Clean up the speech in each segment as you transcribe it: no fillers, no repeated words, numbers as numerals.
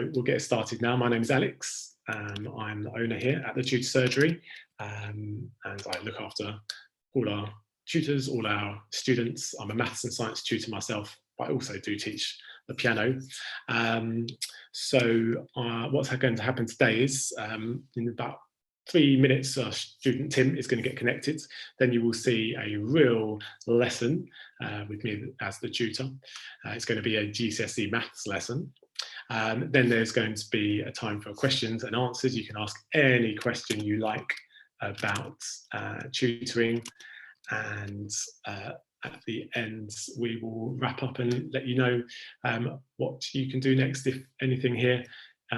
We'll get started now. My name is Alex. I'm the owner here at the Tutor Surgery, and I look after all our tutors, all our students. I'm a maths and science tutor myself, but I also do teach the piano. What's going to happen today is in about 3 minutes, our student Tim is going to get connected. Then you will see a real lesson with me as the tutor. It's going to be a GCSE maths lesson. Then there's going to be a time for questions and answers. You can ask any question you like about tutoring, and at the end we will wrap up and let you know what you can do next if anything here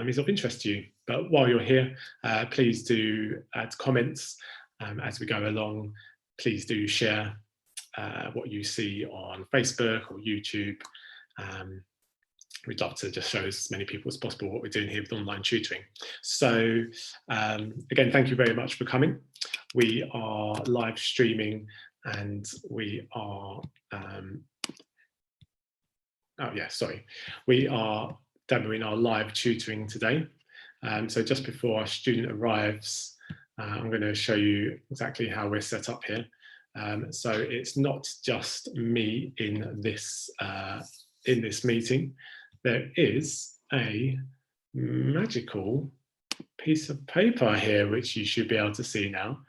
is of interest to you. But while you're here, please do add comments as we go along. Please do share what you see on Facebook or YouTube. We'd love to just show as many people as possible what we're doing here with online tutoring. So again, thank you very much for coming. We are live streaming and we are, we are demoing our live tutoring today. So just before our student arrives, I'm going to show you exactly how we're set up here. So it's not just me in this meeting. There is a magical piece of paper here, which you should be able to see now,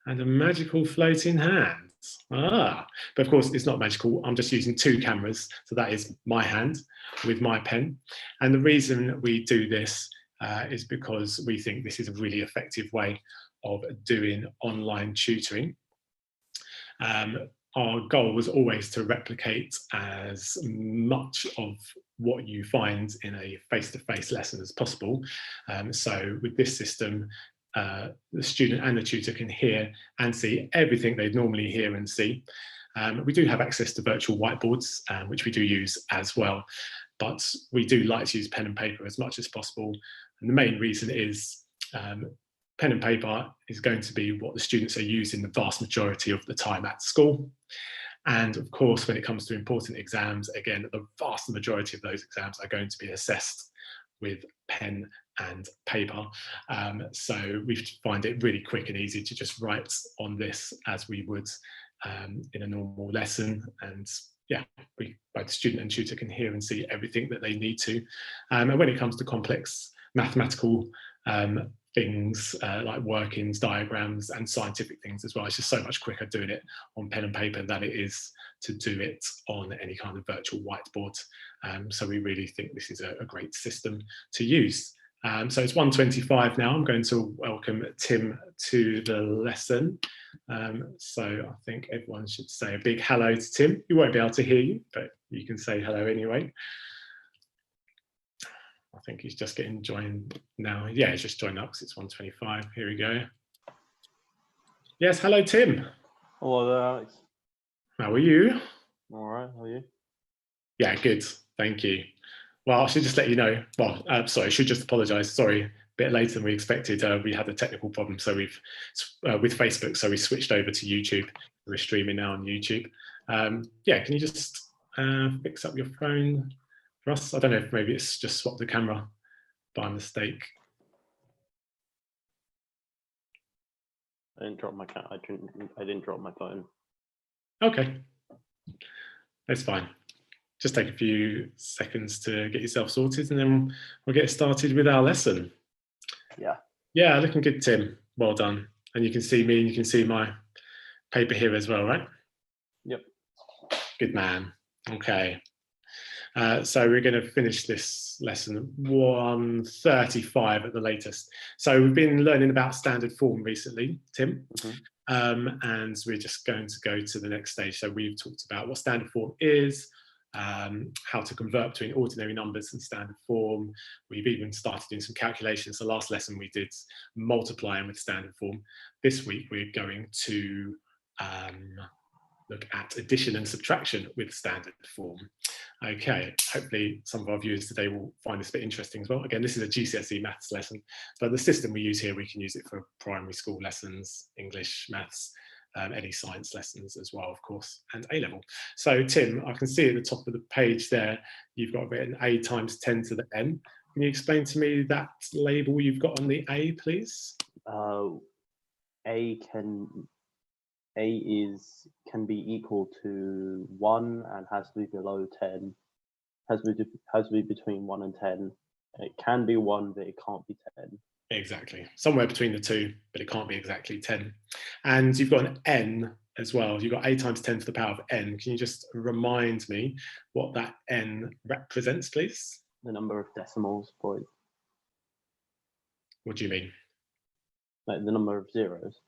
and a magical floating hand. But of course it's not magical. I'm just using 2 cameras. So that is my hand with my pen. And the reason we do this is because we think this is a really effective way of doing online tutoring. Our goal was always to replicate as much of what you find in a face-to-face lesson as possible. So with this system, the student and the tutor can hear and see everything they'd normally hear and see. We do have access to virtual whiteboards, which we do use as well, but we do like to use pen and paper as much as possible. And the main reason is pen and paper is going to be what the students are using the vast majority of the time at school. And of course, when it comes to important exams, again, the vast majority of those exams are going to be assessed with pen and paper. So we find it really quick and easy to just write on this as we would in a normal lesson. And yeah, both the student and tutor can hear and see everything that they need to. And when it comes to complex mathematical things like workings, diagrams, and scientific things as well, it's just so much quicker doing it on pen and paper than it is to do it on any kind of virtual whiteboard. So we really think this is a great system to use. So it's 1:25 now. I'm going to welcome Tim to the lesson. So I think everyone should say a big hello to Tim. He won't be able to hear you, but you can say hello anyway. I think he's just getting joined now. Yeah, he's just joined up because it's 1:25. Here we go. Yes, hello, Tim. Hello there, Alex. How are you? All right, how are you? Yeah, good. Thank you. Well, I should just let you know. Well, sorry, I should just apologise. Sorry, a bit later than we expected. We had a technical problem, so we've with Facebook, so we switched over to YouTube. We're streaming now on YouTube. Yeah, can you just fix up your phone for us? I don't know if maybe it's just swapped the camera by mistake. I didn't drop my I didn't drop my phone. Okay, that's fine. Just take a few seconds to get yourself sorted, and then we'll get started with our lesson. Yeah, looking good, Tim. Well done. And you can see me, and you can see my paper here as well, right? Yep. Good man. Okay. So we're going to finish this lesson at 1:35 at the latest. So we've been learning about standard form recently, Tim, and we're just going to go to the next stage. So we've talked about what standard form is, how to convert between ordinary numbers and standard form. We've even started doing some calculations. The last lesson we did multiplying with standard form. This week we're going to look at addition and subtraction with standard form. Okay, hopefully some of our viewers today will find this a bit interesting as well. Again, this is a GCSE maths lesson, but the system we use here, we can use it for primary school lessons, English, maths, any science lessons as well, of course, and A-level. So Tim, I can see at the top of the page there, you've got written a times 10 to the n. Can Can you explain to me that label you've got on the A, please? A can be equal to 1 and has to be below 10. Has to be between 1 and 10. It can be 1, but it can't be 10. Exactly, somewhere between the two, but it can't be exactly 10. And you've got an N as well. You've got A times 10 to the power of N. Can you just remind me what that N represents, please? The number of decimals point. What do you mean? Like the number of zeros.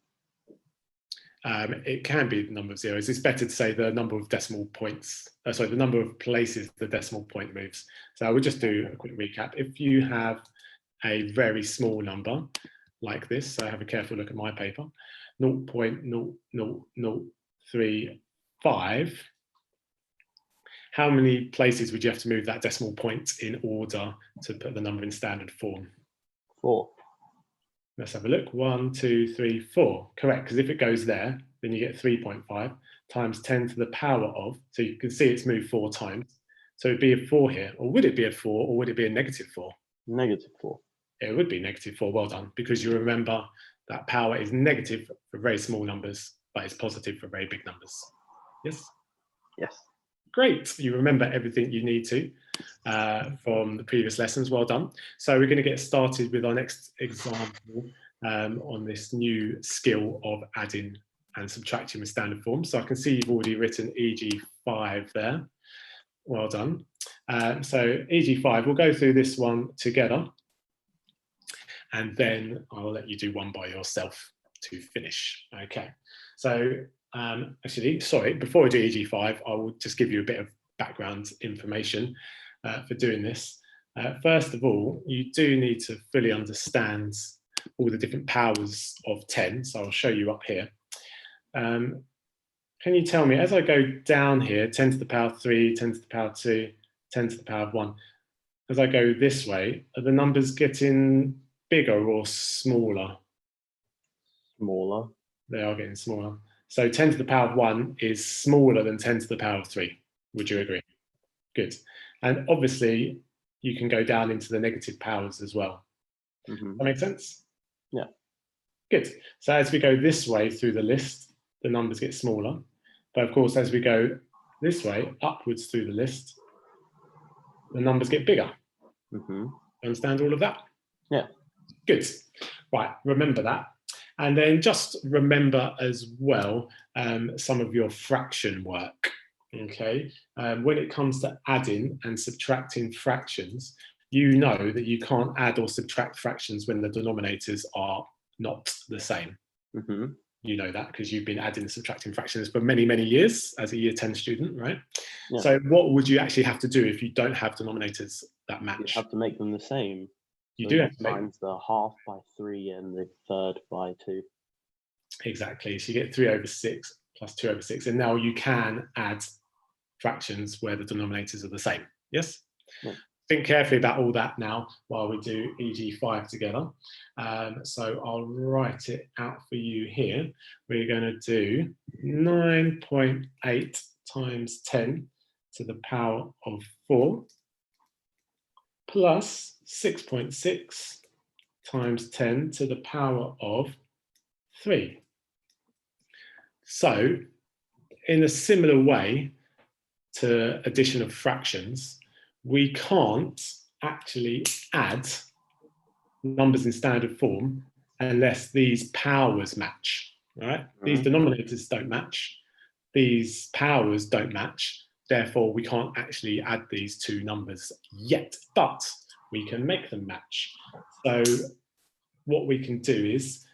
It can be the number of zeros. It's better to say the number of decimal points. Sorry, the number of places the decimal point moves. So I would just do a quick recap. If you have a very small number like this, so have a careful look at my paper, 0.00035, how many places would you have to move that decimal point in order to put the number in standard form? 4. Let's have a look. 1, 2, 3, 4. Correct, because if it goes there, then you get 3.5 times 10 to the power of, so you can see it's moved 4 times. So it'd be a 4 here, or would it be a 4, or would it be a negative 4? Negative 4. It would be negative 4, well done, because you remember that power is negative for very small numbers, but it's positive for very big numbers. Yes? Yes. Great, you remember everything you need to from the previous lessons, well done. So we're going to get started with our next example on this new skill of adding and subtracting with standard form. So I can see you've already written EG5 there, well done. So EG5, we'll go through this one together and then I'll let you do one by yourself to finish. Okay, so actually, sorry, before I do EG5, I will just give you a bit of background information for doing this. First of all, you do need to fully understand all the different powers of 10, so I'll show you up here. Can you tell me, as I go down here, 10 to the power 3, 10 to the power 2, 10 to the power of 1, as I go this way, are the numbers getting bigger or smaller? Smaller. They are getting smaller. So 10 to the power of 1 is smaller than 10 to the power of 3. Would you agree? Good. And obviously, you can go down into the negative powers as well. Mm-hmm. That makes sense? Yeah. Good. So as we go this way through the list, the numbers get smaller. But of course, as we go this way, upwards through the list, the numbers get bigger. Mm-hmm. Understand all of that? Yeah. Good. Right, remember that. And then just remember as well some of your fraction work, okay? When it comes to adding and subtracting fractions, you know that you can't add or subtract fractions when the denominators are not the same. Mm-hmm. You know that because you've been adding and subtracting fractions for many, many years as a year 10 student, right? Yeah. So what would you actually have to do if you don't have denominators that match? You have to make them the same. You so do have to times the half by 3 and the third by 2. Exactly. So you get 3 over 6 plus 2 over 6. And now you can add fractions where the denominators are the same. Yes? Yeah. Think carefully about all that now while we do EG5 together. So I'll write it out for you here. We're going to do 9.8 times 10 to the power of 4 plus 6.6 times 10 to the power of 3. So in a similar way to addition of fractions, we can't actually add numbers in standard form unless these powers match, right? Mm-hmm. These denominators don't match, these powers don't match, therefore we can't actually add these two numbers yet, but we can make them match. So what we can do is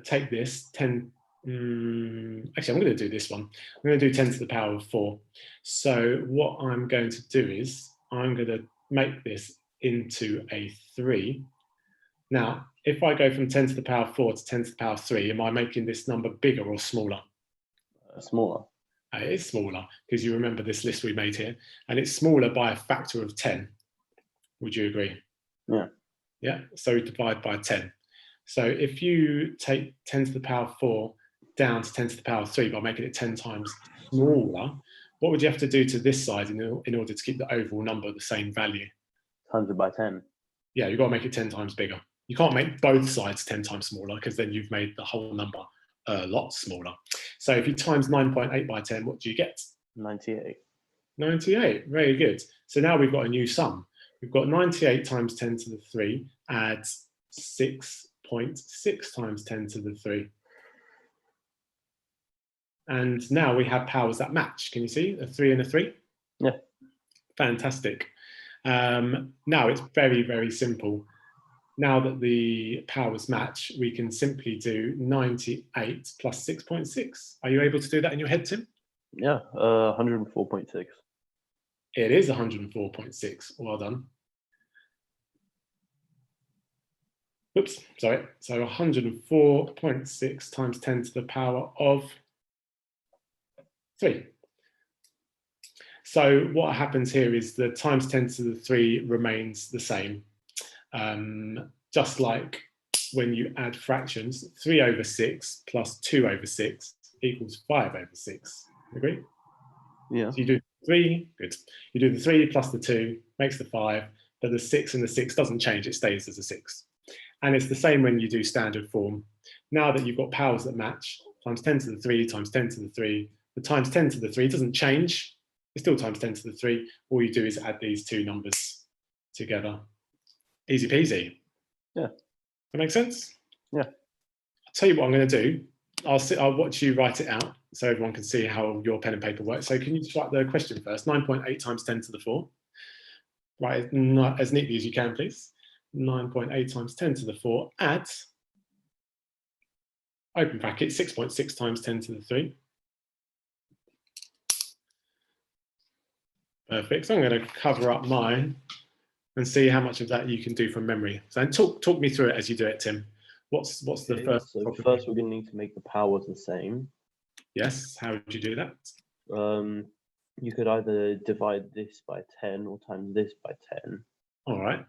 take this 10, actually I'm going to do this one. I'm going to do 10 to the power of 4. So what I'm going to do is I'm going to make this into a 3. Now, if I go from 10 to the power of 4 to 10 to the power of 3, am I making this number bigger or smaller? Smaller. It is smaller because you remember this list we made here, and it's smaller by a factor of 10. Would you agree? Yeah. Yeah, so divide by 10. So if you take 10 to the power of 4 down to 10 to the power of 3 by making it 10 times smaller, what would you have to do to this side in order to keep the overall number the same value? 100 by 10. Yeah, you've got to make it 10 times bigger. You can't make both sides 10 times smaller because then you've made the whole number a lot smaller. So if you times 9.8 by 10, what do you get? 98. 98, very good. So now we've got a new sum. We've got 98 times 10 to the 3 adds 6.6 times 10 to the 3. And now we have powers that match. Can you see a 3 and a 3? Yeah. Fantastic. Now it's very, very simple. Now that the powers match, we can simply do 98 plus 6.6. Are you able to do that in your head, Tim? Yeah, 104.6. It is 104.6. Well done. Oops, sorry. So 104.6 times 10 to the power of 3. So what happens here is the times 10 to the 3 remains the same. Just like when you add fractions, 3 over 6 plus 2 over 6 equals 5 over 6. Agree? Yeah. So you do 3, good. You do the 3 plus the 2, makes the 5, but the 6 and the 6 doesn't change, it stays as a 6. And it's the same when you do standard form. Now that you've got powers that match, times 10 to the 3 times 10 to the 3, the times 10 to the 3 doesn't change, it's still times 10 to the 3. All you do is add these two numbers together. Easy peasy. Yeah. That makes sense? Yeah. I'll tell you what I'm going to do. I'll watch you write it out so everyone can see how your pen and paper works. So can you just write the question first? 9.8 times 10 to the 4. Write it as neatly as you can, please. 9.8 times 10 to the 4 add, open bracket, 6.6 times 10 to the 3. Perfect. So I'm going to cover up mine and see how much of that you can do from memory. So talk me through it as you do it, Tim. What's the first? So first we're going to need to make the powers the same. Yes. How would you do that? You could either divide this by 10 or times this by 10. All right.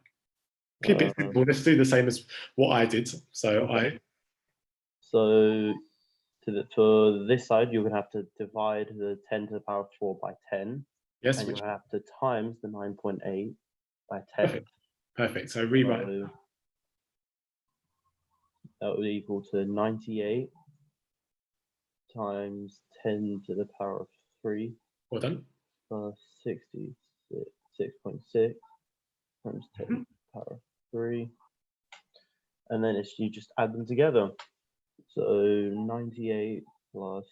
Keep it simple. Let's do the same as what I did. So okay. So for this side, you're going to have to divide the 10 to the power of 4 by 10. Yes. And you're going to have to times the 9.8 by 10. Perfect. So rewrite. So that would equal to 98 times 10 to the power of 3. Well done. Plus 66.6 times 10 to the power of 3. And then you just add them together. So 98 plus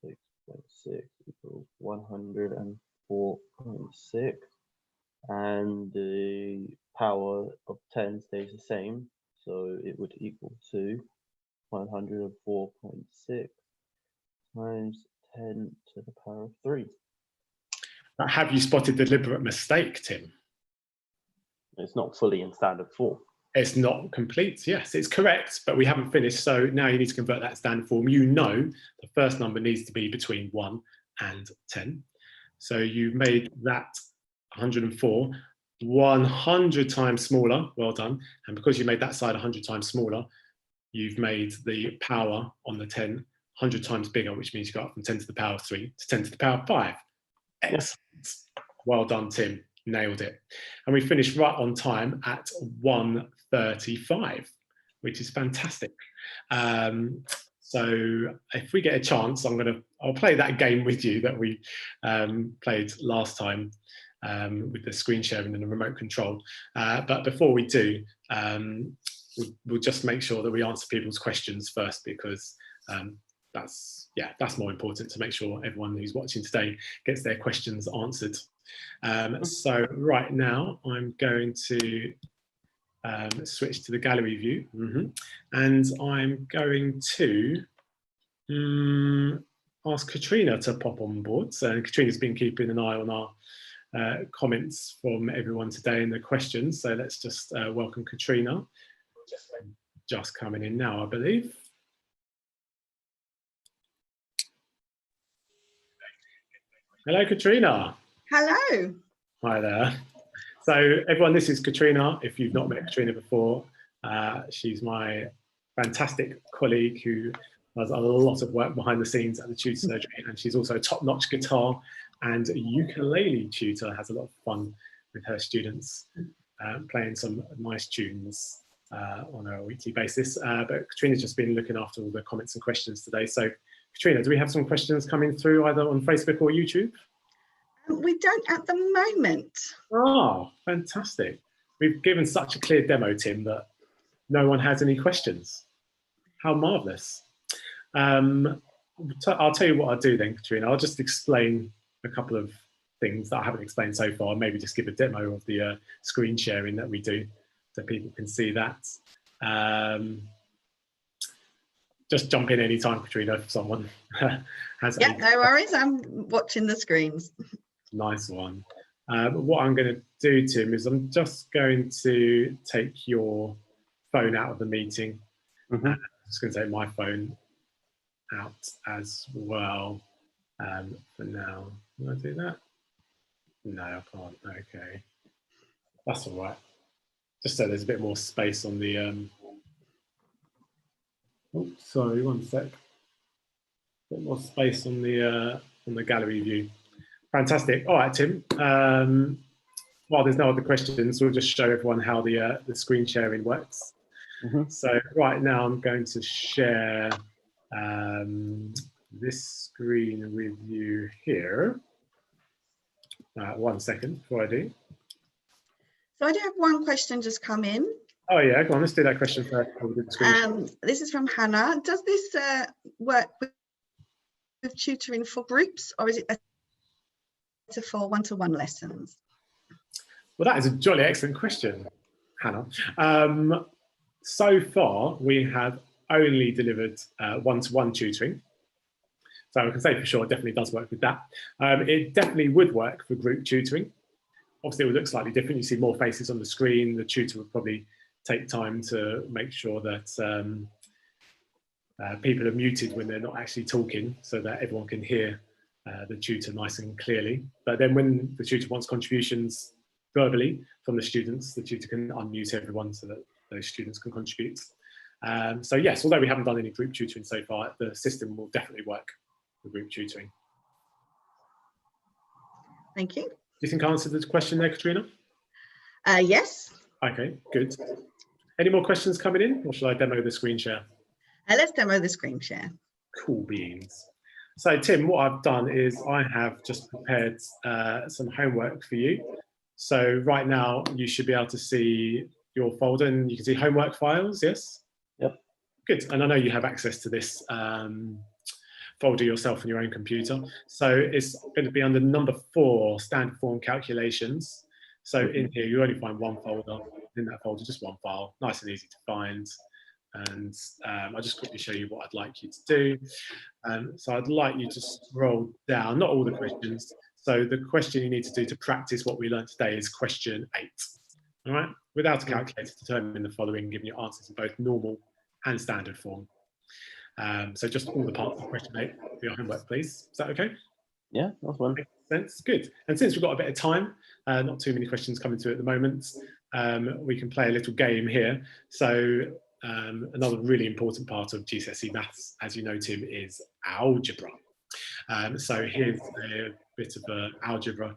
6.6 equals 104.6. And the power of 10 stays the same. So it would equal to 104.6 times 10 to the power of 3. But have you spotted the deliberate mistake, Tim? It's not fully in standard form. It's not complete. Yes, it's correct, but we haven't finished. So now you need to convert that to standard form. You know the first number needs to be between 1 and 10. So you've made that 104 100 times smaller. Well done. And because you made that side 100 times smaller, you've made the power on the 10 100 times bigger, which means you got up from 10 to the power of 3 to 10 to the power of 5. Excellent. Well done, Tim. Nailed it. And we finished right on time at 1:35, which is fantastic. So if we get a chance, I'll play that game with you that we played last time with the screen sharing and the remote control. But before we do, we'll just make sure that we answer people's questions first, because that's more important, to make sure everyone who's watching today gets their questions answered. So right now I'm going to switch to the gallery view, and I'm going to ask Katrina to pop on board. So Katrina's been keeping an eye on our comments from everyone today and the questions. So let's just welcome Katrina. Just coming in now, I believe. Hello, Katrina. Hello. Hi there. So everyone, this is Katrina. If you've not met Katrina before, she's my fantastic colleague who does a lot of work behind the scenes at the Tutor Surgery, and she's also a top-notch guitar and ukulele tutor, has a lot of fun with her students. playing some nice tunes on a weekly basis. But Katrina's just been looking after all the comments and questions today. So Katrina, do we have some questions coming through either on Facebook or YouTube? We don't at the moment. Oh, fantastic. We've given such a clear demo, Tim, that no one has any questions. How marvellous. I'll tell you what I'll do then, Katrina. I'll just explain a couple of things that I haven't explained so far, maybe just give a demo of the screen sharing that we do so people can see that. Just jump in anytime, Katrina, if someone has. Yeah, no worries. I'm watching the screens. Nice one. What I'm going to do, Tim, is I'm just going to take your phone out of the meeting. I'm just going to take my phone out as well for now. Can I do that? No, I can't. Okay. That's all right. Just so there's a bit more space on the... Oh, sorry, one sec. A bit more space on the gallery view. Fantastic. All right, Tim. While there's no other questions, we'll just show everyone how the screen sharing works. So right now I'm going to share this screen with you here. 1 second before I do. So I do have one question just come in. Oh yeah, go on, let's do that question first. This is from Hannah. Does this work with tutoring for groups, or is it better for one-to-one lessons? Well, that is a jolly excellent question, Hannah. So far, we have only delivered one-to-one tutoring. So I can say for sure it definitely does work with that. It definitely would work for group tutoring. Obviously, it would look slightly different. You see more faces on the screen. The tutor would probably take time to make sure that people are muted when they're not actually talking so that everyone can hear the tutor nice and clearly. But then when the tutor wants contributions verbally from the students, the tutor can unmute everyone so that those students can contribute. So yes, although we haven't done any group tutoring so far, the system will definitely work for group tutoring. Thank you. Do you think I answered the question there, Katrina? Yes. Okay, good. Any more questions coming in, or shall I demo the screen share? Let's demo the screen share. Cool beans. So Tim, what I've done is I have just prepared some homework for you. So right now you should be able to see your folder and you can see homework files, yes? Yep. Good, and I know you have access to this folder yourself on your own computer. So it's going to be under number 4, standard form calculations. So in here, you only find one folder. In that folder, just one file, nice and easy to find. And I'll just quickly show you what I'd like you to do. So I'd like you to scroll down, not all the questions. So the question you need to do to practice what we learned today is question 8. All right, without a calculator, determine the following, giving you answers in both normal and standard form. So just all the parts of question 8 for your homework, please. Is that okay? Yeah, that's one. Makes sense. Good. And since we've got a bit of time, not too many questions coming through at the moment, we can play a little game here. So another really important part of GCSE maths, as you know, Tim, is algebra. So here's a bit of an algebra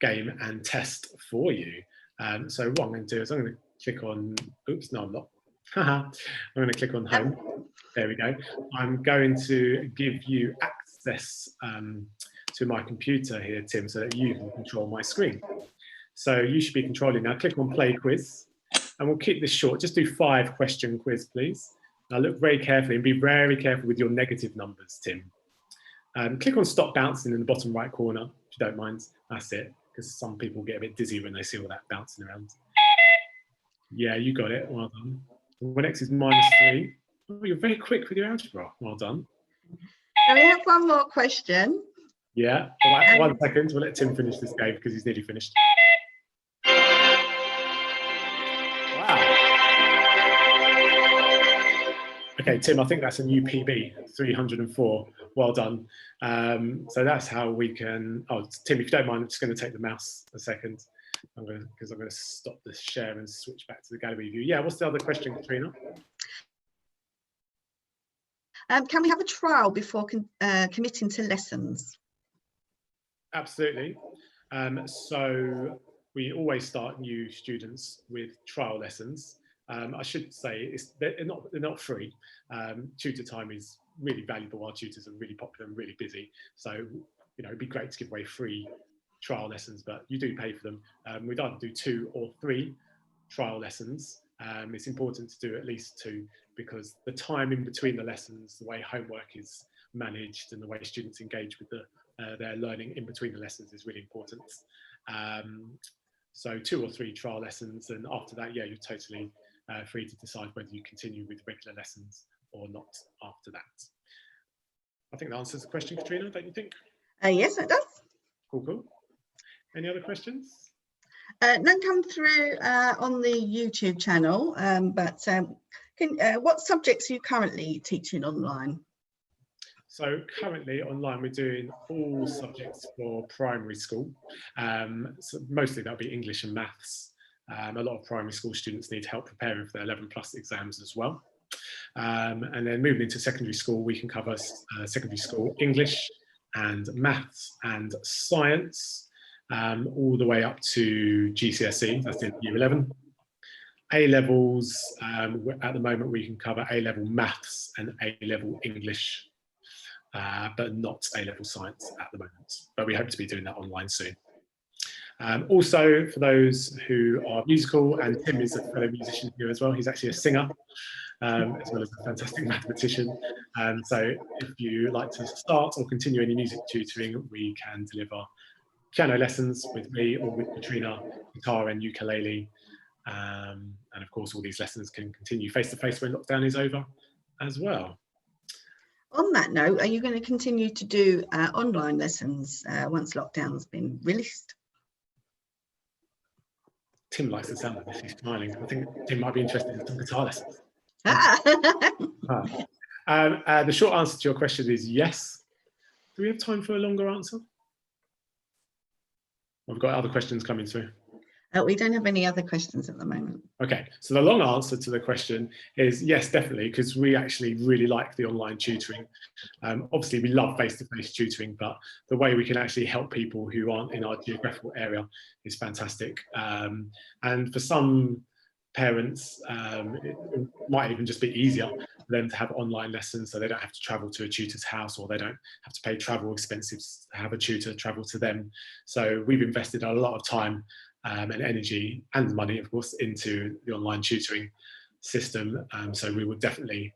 game and test for you. So what I'm going to do is I'm going to click on, oops, no, I'm not. I'm going to click on home. There we go. I'm going to give you access to my computer here, Tim, so that you can control my screen. So you should be controlling now. Click on play quiz, and we'll keep this short. Just do 5-question quiz, please. Now look very carefully and be very careful with your negative numbers, Tim. Click on stop bouncing in the bottom right corner, if you don't mind. That's it, because some people get a bit dizzy when they see all that bouncing around. Yeah, you got it. Well done. X is -3. Oh, you're very quick with your algebra. Well done. So we have one more question. Yeah, right, 1 second. We'll let Tim finish this game because he's nearly finished. Wow. Okay, Tim, I think that's a new PB, 304. Well done. So that's how we can. Oh, Tim, if you don't mind, I'm just going to take the mouse a second. Because I'm going to stop the share and switch back to the gallery view. Yeah, what's the other question, Katrina? Can we have a trial before committing to lessons? Absolutely. So we always start new students with trial lessons. I should say they're not free. Tutor time is really valuable. Our tutors are really popular and really busy. So, it'd be great to give away free trial lessons, but you do pay for them. We'd either do 2 or 3 trial lessons. It's important to do at least 2 because the time in between the lessons, the way homework is managed and the way students engage with their learning in between the lessons is really important. So 2 or 3 trial lessons, and after that, yeah, you're totally free to decide whether you continue with regular lessons or not after that. I think that answers the question, Katrina, don't you think? Yes, it does. Cool. Any other questions? None come through on the YouTube channel, but what subjects are you currently teaching online? So currently online, we're doing all subjects for primary school. So mostly that'll be English and maths. A lot of primary school students need help preparing for their 11+ exams as well. And then moving into secondary school, we can cover secondary school English and maths and science, all the way up to GCSE, that's in year 11. A-levels, at the moment we can cover A-level maths and A-level English, but not A-level science at the moment. But we hope to be doing that online soon. Also, for those who are musical, and Tim is a fellow musician here as well, he's actually a singer, as well as a fantastic mathematician. So if you like to start or continue any music tutoring, we can deliver piano lessons with me or with Katrina, guitar and ukulele. And of course, all these lessons can continue face-to-face when lockdown is over as well. On that note, are you going to continue to do online lessons once lockdown's been released? Tim likes the sound of this, he's smiling. I think Tim might be interested in some guitar lessons. The short answer to your question is yes. Do we have time for a longer answer? We've got other questions coming through. We don't have any other questions at the moment. Okay, so the long answer to the question is yes, definitely, because we actually really like the online tutoring. Obviously, we love face-to-face tutoring, but the way we can actually help people who aren't in our geographical area is fantastic. And for some parents, it might even just be easier for them to have online lessons, so they don't have to travel to a tutor's house, or they don't have to pay travel expenses to have a tutor travel to them. So we've invested a lot of time and energy and money, of course, into the online tutoring system. So we would definitely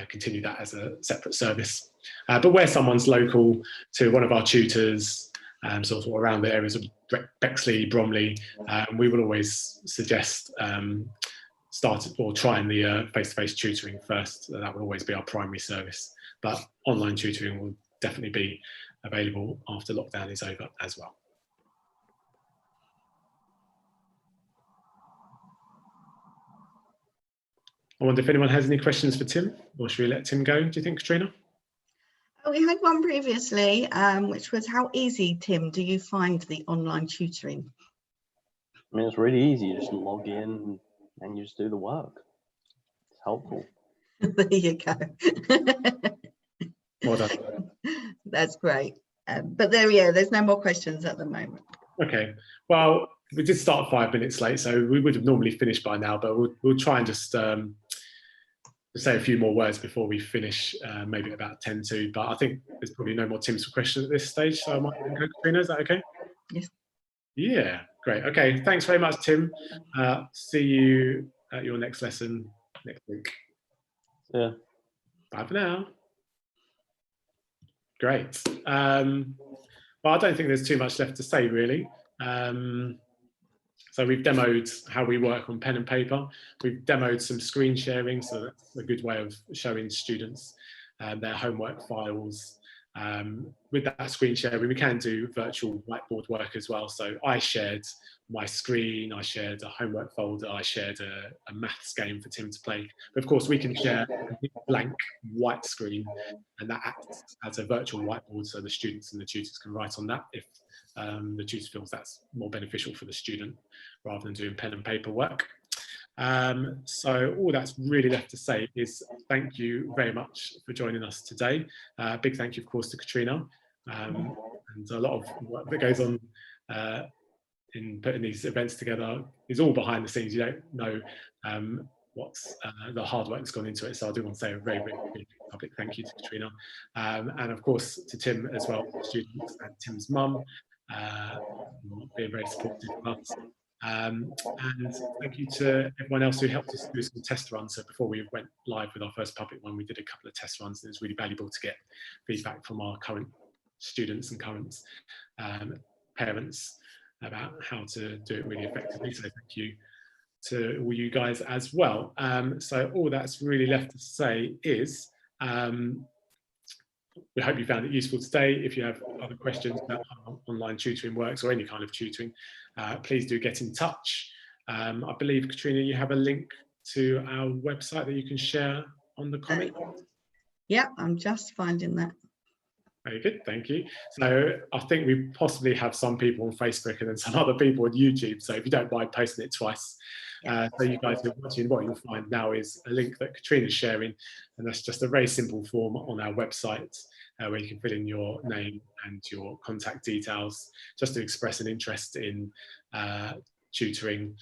continue that as a separate service. But where someone's local to one of our tutors, sort of around the areas of Bexley, Bromley, we will always suggest trying the face-to-face tutoring first. That will always be our primary service. But online tutoring will definitely be available after lockdown is over as well. I wonder if anyone has any questions for Tim, or should we let Tim go, do you think, Katrina? We had one previously, which was, how easy, Tim, do you find the online tutoring? I mean, it's really easy. You just log in and you just do the work. It's helpful. There you go. Well done. That's great. But there's no more questions at the moment. Okay, well, we did start 5 minutes late, so we would have normally finished by now, but we'll try and just say a few more words before we finish, maybe about 10 to, but I think there's probably no more Tim's for questions at this stage, so I might go, Katrina, is that okay? Yes. Yeah, great. Okay, thanks very much, Tim. See you at your next lesson next week. Yeah. Bye for now. Great. Well, I don't think there's too much left to say, really. So we've demoed how we work on pen and paper. We've demoed some screen sharing, so that's a good way of showing students their homework files. With that screen sharing, we can do virtual whiteboard work as well. So I shared my screen, I shared a homework folder, I shared a maths game for Tim to play. But of course, we can share a blank white screen, and that acts as a virtual whiteboard, so the students and the tutors can write on that if the tutor feels that's more beneficial for the student rather than doing pen and paper work. So all that's really left to say is thank you very much for joining us today. Big thank you, of course, to Katrina, and a lot of work that goes on in putting these events together is all behind the scenes. You don't know what's the hard work that's gone into it. So I do want to say a very, very big public thank you to Katrina. And of course to Tim as well, students, and Tim's mum, being very supportive of us. And thank you to everyone else who helped us do some test runs. So before we went live with our first public one, we did a couple of test runs, and it was really valuable to get feedback from our current students and current parents about how to do it really effectively. So thank you to all you guys as well. So all that's really left to say is we hope you found it useful today. If you have other questions about how online tutoring works or any kind of tutoring, please do get in touch. I believe, Katrina, you have a link to our website that you can share on the comment. Yeah, I'm just finding that. Very good, thank you. So I think we possibly have some people on Facebook and then some other people on YouTube. So if you don't mind posting it twice. So you guys are watching, what you'll find now is a link that Katrina's sharing, and that's just a very simple form on our website where you can fill in your name and your contact details just to express an interest in tutoring.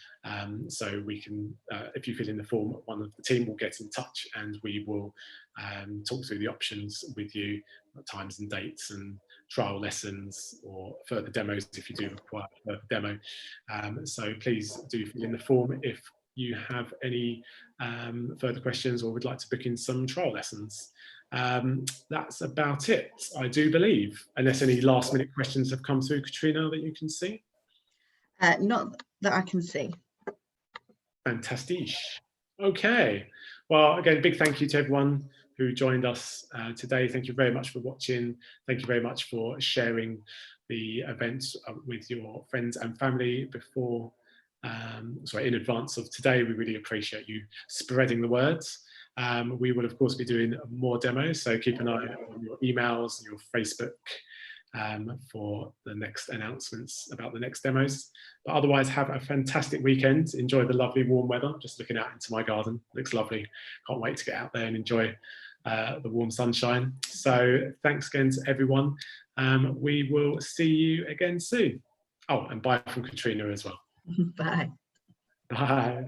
So we can, if you fill in the form, one of the team will get in touch and we will talk through the options with you, times and dates and trial lessons or further demos if you do require a further demo. So please do fill in the form if you have any further questions or would like to book in some trial lessons. That's about it, I do believe, unless any last minute questions have come through, Katrina, that you can see. Not that I can see. Fantastic. Okay. Well, again, big thank you to everyone who joined us today. Thank you very much for watching. Thank you very much for sharing the event with your friends and family before, sorry, in advance of today. We really appreciate you spreading the words. We will, of course, be doing more demos, so keep an eye on your emails, your Facebook, for the next announcements about the next demos. But otherwise, have a fantastic weekend. Enjoy the lovely warm weather. Just looking out into my garden, looks lovely. Can't wait to get out there and enjoy the warm sunshine. So thanks again to everyone. We will see you again soon. Oh, and bye from Katrina as well. Bye. Bye.